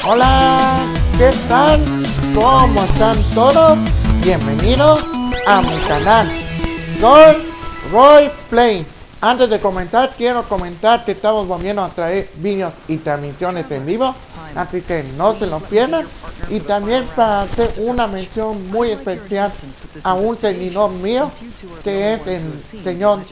Hola, ¿qué tal? ¿Cómo están todos? Bienvenidos a mi canal. Soy RoyPlay. Antes de comenzar, quiero comentar que estamos volviendo a traer vídeos y transmisiones en vivo, así que no se los pierdan. Y también para hacer una mención muy especial a un seguidor mío, que es el señor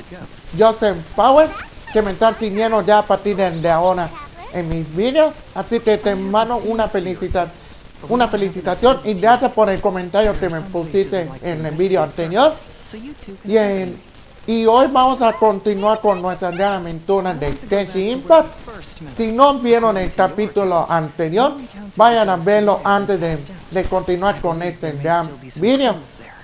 Joseph Power, que me está siguiendo ya a partir de ahora en mis vídeos, así que te mando una felicitación y gracias por el comentario que me pusiste en el vídeo anterior. Y hoy vamos a continuar con nuestra gran aventura de Genshin Impact. Si no vieron el capítulo anterior, vayan a verlo antes de continuar con este gran vídeo.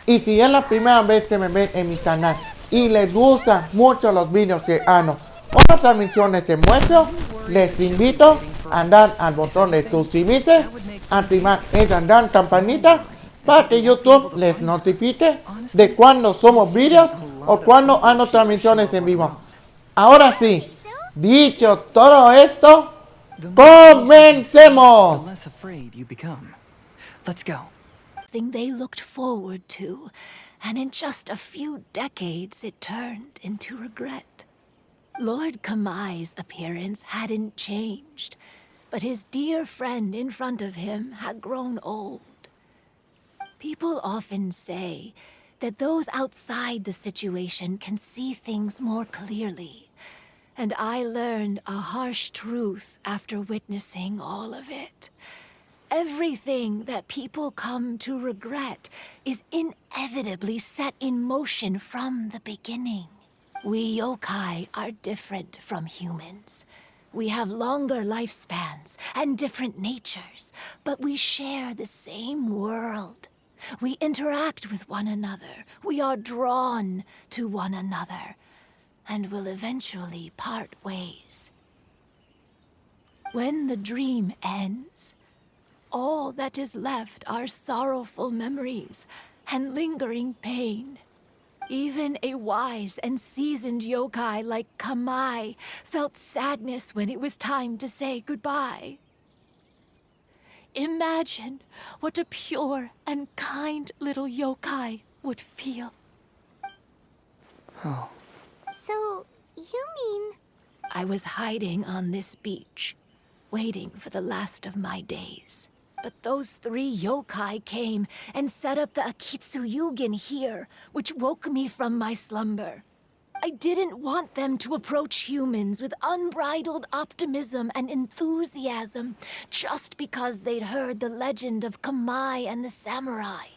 Y si es la primera vez que me ven en mi canal y les gustan mucho los vídeos que hago o las transmisiones que muestro, les invito a dar al botón de suscribirse, activar esa gran campanita para que YouTube les notifique de cuando somos vídeos o cuando hago transmisiones en vivo. Ahora sí, dicho todo esto, comencemos. Thing they looked forward to, and in just a few decades it turned into regret. Lord Kamai's appearance hadn't changed, but his dear friend in front of him had grown old. People often say that those outside the situation can see things more clearly, and I learned a harsh truth after witnessing all of it. Everything that people come to regret is inevitably set in motion from the beginning. We yokai are different from humans. We have longer lifespans and different natures, but we share the same world. We interact with one another. We are drawn to one another, and will eventually part ways. When the dream ends, all that is left are sorrowful memories and lingering pain. Even a wise and seasoned yokai like Kamai felt sadness when it was time to say goodbye. Imagine what a pure and kind little yokai would feel. Oh. So, you mean... I was hiding on this beach, waiting for the last of my days. But those 3 yokai came and set up the Akitsuyugin here, which woke me from my slumber. I didn't want them to approach humans with unbridled optimism and enthusiasm just because they'd heard the legend of Kamai and the samurai.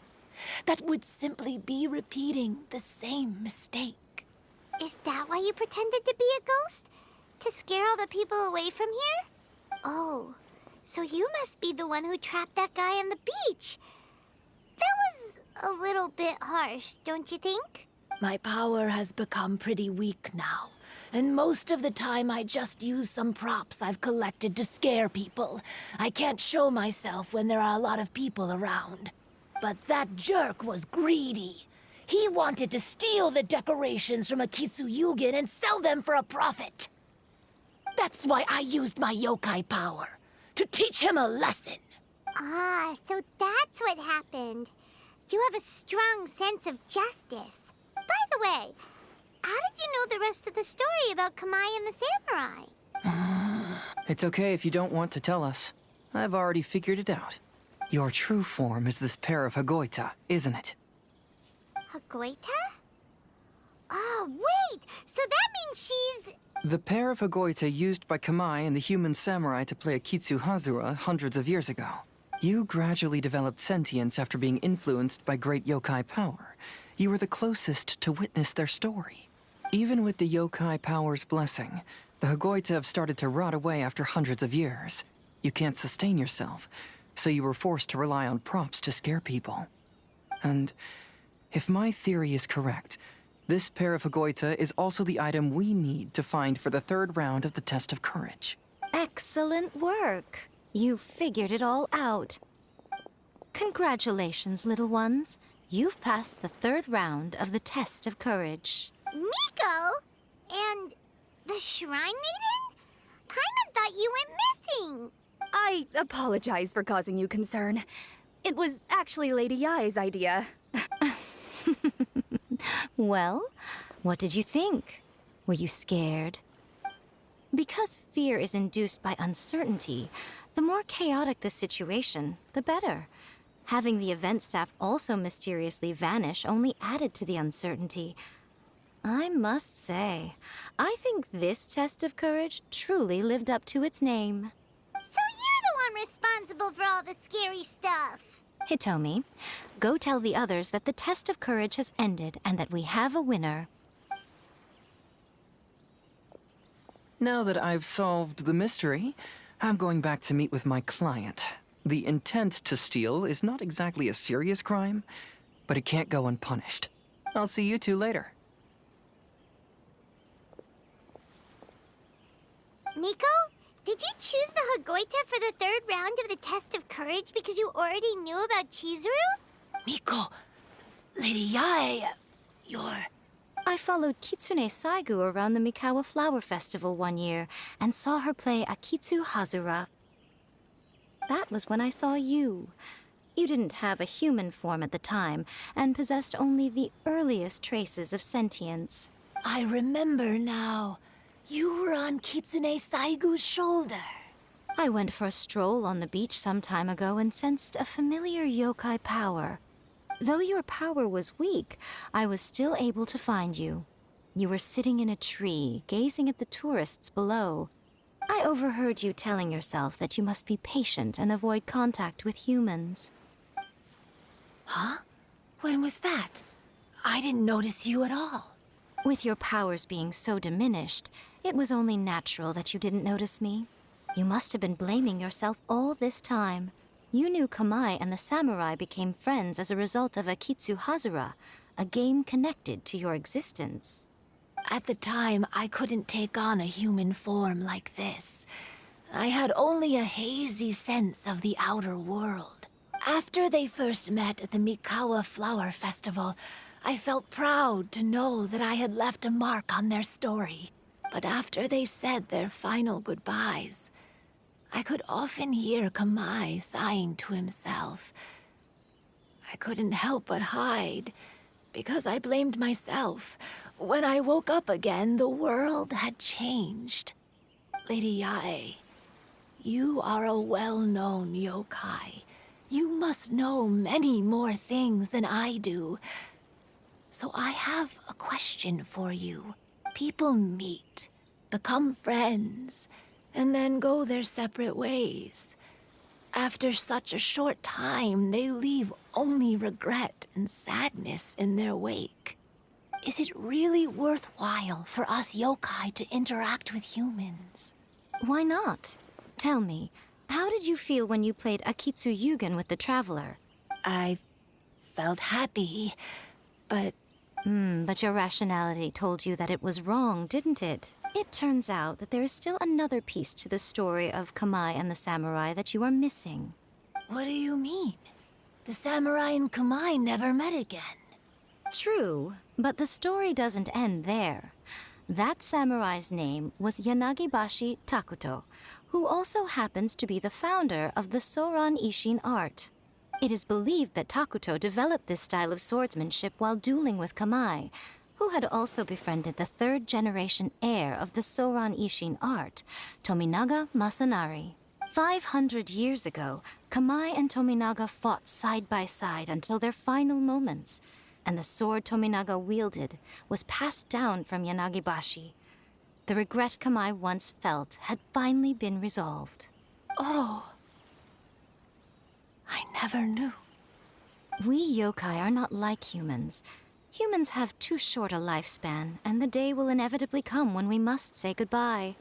That would simply be repeating the same mistake. Is that why you pretended to be a ghost? To scare all the people away from here? Oh, so you must be the one who trapped that guy on the beach. That was a little bit harsh, don't you think? My power has become pretty weak now, and most of the time I just use some props I've collected to scare people. I can't show myself when there are a lot of people around. But that jerk was greedy. He wanted to steal the decorations from Akitsuyugin and sell them for a profit. That's why I used my yokai power, to teach him a lesson. Ah, so that's what happened. You have a strong sense of justice. By the way, how did you know the rest of the story about Kamai and the samurai? It's okay if you don't want to tell us. I've already figured it out. Your true form is this pair of Hagoita, isn't it? Hagoita? Oh, wait! So that means she's... The pair of Hagoita used by Kamai and the human samurai to play Akitsu Hazura hundreds of years ago. You gradually developed sentience after being influenced by great yokai power. You were the closest to witness their story. Even with the yokai power's blessing, the Hagoita have started to rot away after hundreds of years. You can't sustain yourself, so you were forced to rely on props to scare people. And if my theory is correct, this pair of Hagoita is also the item we need to find for the 3rd round of the test of courage. Excellent work. You figured it all out. Congratulations, little ones. You've passed the 3rd round of the test of courage. Miko? And the Shrine Maiden? Paimon thought you went missing. I apologize for causing you concern. It was actually Lady Yai's idea. Well, what did you think? Were you scared? Because fear is induced by uncertainty, the more chaotic the situation, the better. Having the event staff also mysteriously vanish only added to the uncertainty. I must say, I think this test of courage truly lived up to its name. So you're the one responsible for all the scary stuff. Hitomi, go tell the others that the test of courage has ended and that we have a winner. Now that I've solved the mystery, I'm going back to meet with my client. The intent to steal is not exactly a serious crime, but it can't go unpunished. I'll see you two later. Nico, did you choose the Hagoita for the third round of the test of courage because you already knew about Chizuru? Miko, Lady Yai, you're... I followed Kitsune Saigu around the Mikawa Flower Festival one year and saw her play Akitsu Hazura. That was when I saw you. You didn't have a human form at the time and possessed only the earliest traces of sentience. I remember now. You were on Kitsune Saigu's shoulder. I went for a stroll on the beach some time ago and sensed a familiar yokai power. Though your power was weak, I was still able to find you. You were sitting in a tree, gazing at the tourists below. I overheard you telling yourself that you must be patient and avoid contact with humans. Huh? When was that? I didn't notice you at all. With your powers being so diminished, it was only natural that you didn't notice me. You must have been blaming yourself all this time. You knew Kamai and the samurai became friends as a result of Akitsu Hazura, a game connected to your existence. At the time, I couldn't take on a human form like this. I had only a hazy sense of the outer world. After they first met at the Mikawa Flower Festival, I felt proud to know that I had left a mark on their story. But after they said their final goodbyes, I could often hear Kamai sighing to himself. I couldn't help but hide, because I blamed myself. When I woke up again, the world had changed. Lady Yai, you are a well-known yokai. You must know many more things than I do. So I have a question for you. People meet, become friends, and then go their separate ways. After such a short time, they leave only regret and sadness in their wake. Is it really worthwhile for us yokai to interact with humans? Why not? Tell me, how did you feel when you played Akitsu Yugen with the Traveler? I felt happy, but... But your rationality told you that it was wrong, didn't it? It turns out that there is still another piece to the story of Kamai and the samurai that you are missing. What do you mean? The samurai and Kamai never met again. True, but the story doesn't end there. That samurai's name was Yanagibashi Takuto, who also happens to be the founder of the Soran Ishin art. It is believed that Takuto developed this style of swordsmanship while dueling with Kamai, who had also befriended the third-generation heir of the Soran Ishin art, Tominaga Masanari. 500 years ago, Kamai and Tominaga fought side by side until their final moments, and the sword Tominaga wielded was passed down from Yanagibashi. The regret Kamai once felt had finally been resolved. Oh. I never knew. We yokai are not like humans. Humans have too short a lifespan, and the day will inevitably come when we must say goodbye.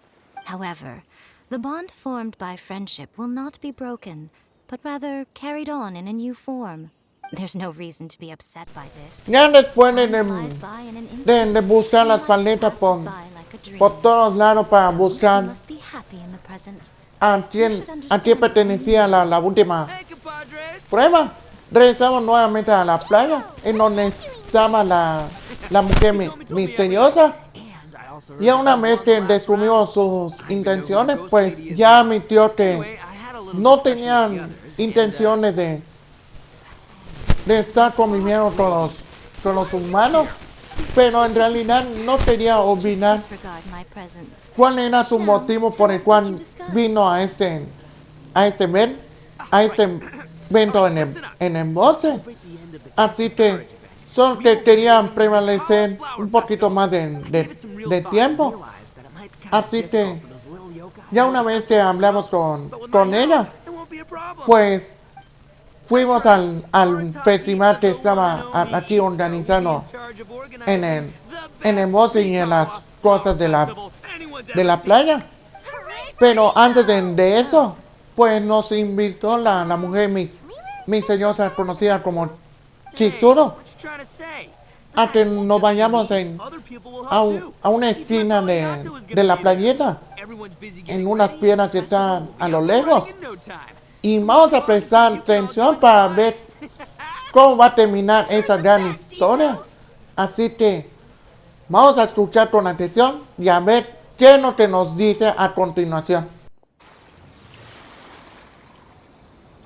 However, the bond formed by friendship will not be broken, but rather carried on in a new form. There's no reason to be upset by this. Ya después Time flies by in an de instant. buscar las Life paletas passes by like a dream. por todos lados para So, buscar you must be happy in the present. a quién pertenecía la última prueba. Regresamos nuevamente a la playa en donde estaba la mujer misteriosa. Y una vez que descubrió sus intenciones, pues ya admitió que no tenían intenciones de estar conviviendo con los humanos, pero en realidad no quería olvidar Disregard my presence. cuál era su motivo por el cual vino a este evento en el bosque. Así que solo que querían prevalecer un poquito más de tiempo. Así que ya una vez que hablamos con ella, pues fuimos al festival que estaba aquí organizando en el bosque y en las cosas de la playa. Pero antes de eso, pues nos invitó la mujer misteriosa conocida como Chizuru a que nos vayamos a una esquina de la playeta, en unas piedras que están a lo lejos. Y vamos a prestar atención para ver cómo va a terminar esta gran historia. Así que vamos a escuchar con atención y a ver qué es lo que nos dice a continuación.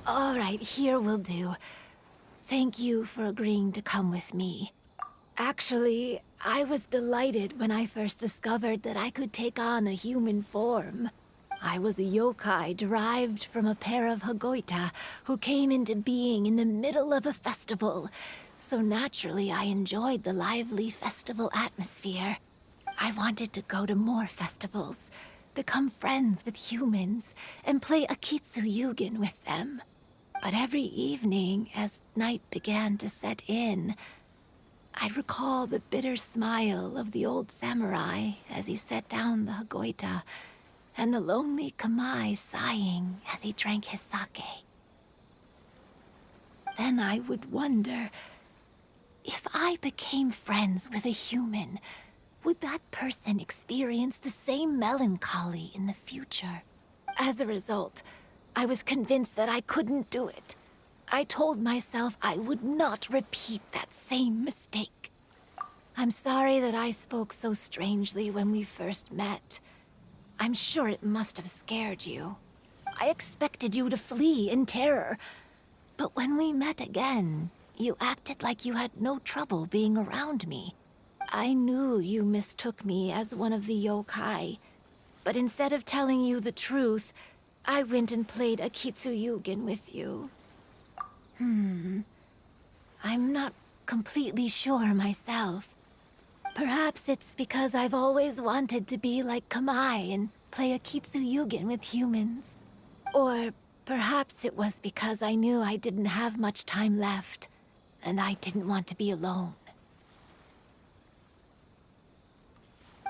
All right, here will do. Thank you for agreeing to come with me. Actually, I was delighted when I first discovered that I could take on a human form. I was a yokai derived from a pair of Hagoita who came into being in the middle of a festival. So naturally, I enjoyed the lively festival atmosphere. I wanted to go to more festivals, become friends with humans, and play Akitsu Yugen with them. But every evening, as night began to set in, I'd recall the bitter smile of the old samurai as he set down the Hagoita, and the lonely Kamai sighing as he drank his sake. Then I would wonder, if I became friends with a human, would that person experience the same melancholy in the future? As a result, I was convinced that I couldn't do it. I told myself I would not repeat that same mistake. I'm sorry that I spoke so strangely when we first met. I'm sure it must have scared you. I expected you to flee in terror. But when we met again, you acted like you had no trouble being around me. I knew you mistook me as one of the yokai. But instead of telling you the truth, I went and played Akitsu Yugen with you. I'm not completely sure myself. Perhaps it's because I've always wanted to be like Kamai and play Akitsu Yugen with humans. Or perhaps it was because I knew I didn't have much time left, and I didn't want to be alone.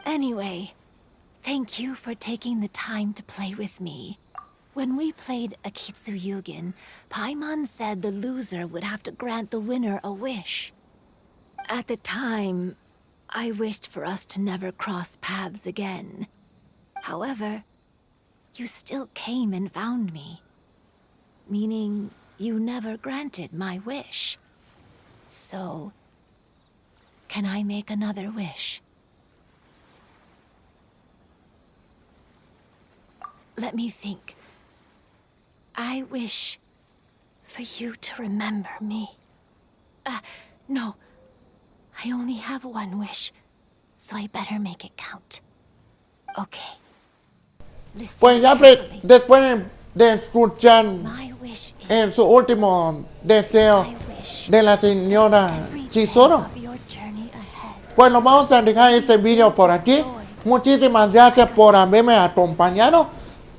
Anyway, thank you for taking the time to play with me. When we played Akitsu Yugen, Paimon said the loser would have to grant the winner a wish. At the time, I wished for us to never cross paths again. However, you still came and found me. Meaning, you never granted my wish. So, can I make another wish? Let me think. I wish for you to remember me. No. I only have one wish, so I better make it count. Okay. Listen Pues ya carefully. después de escuchar My wish en is su último deseo I wish de la señora every day Chizuru, of your journey ahead. pues nos vamos a dejar este video por aquí. Muchísimas gracias por haberme acompañado.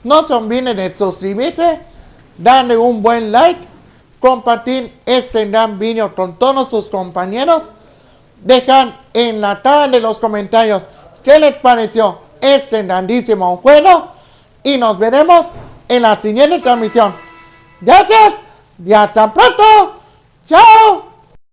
No se olviden de suscribirse, darle un buen like, compartir este gran video con todos sus compañeros, dejar en la caja de los comentarios qué les pareció este grandísimo juego y nos veremos en la siguiente transmisión. Gracias y hasta pronto. Chao.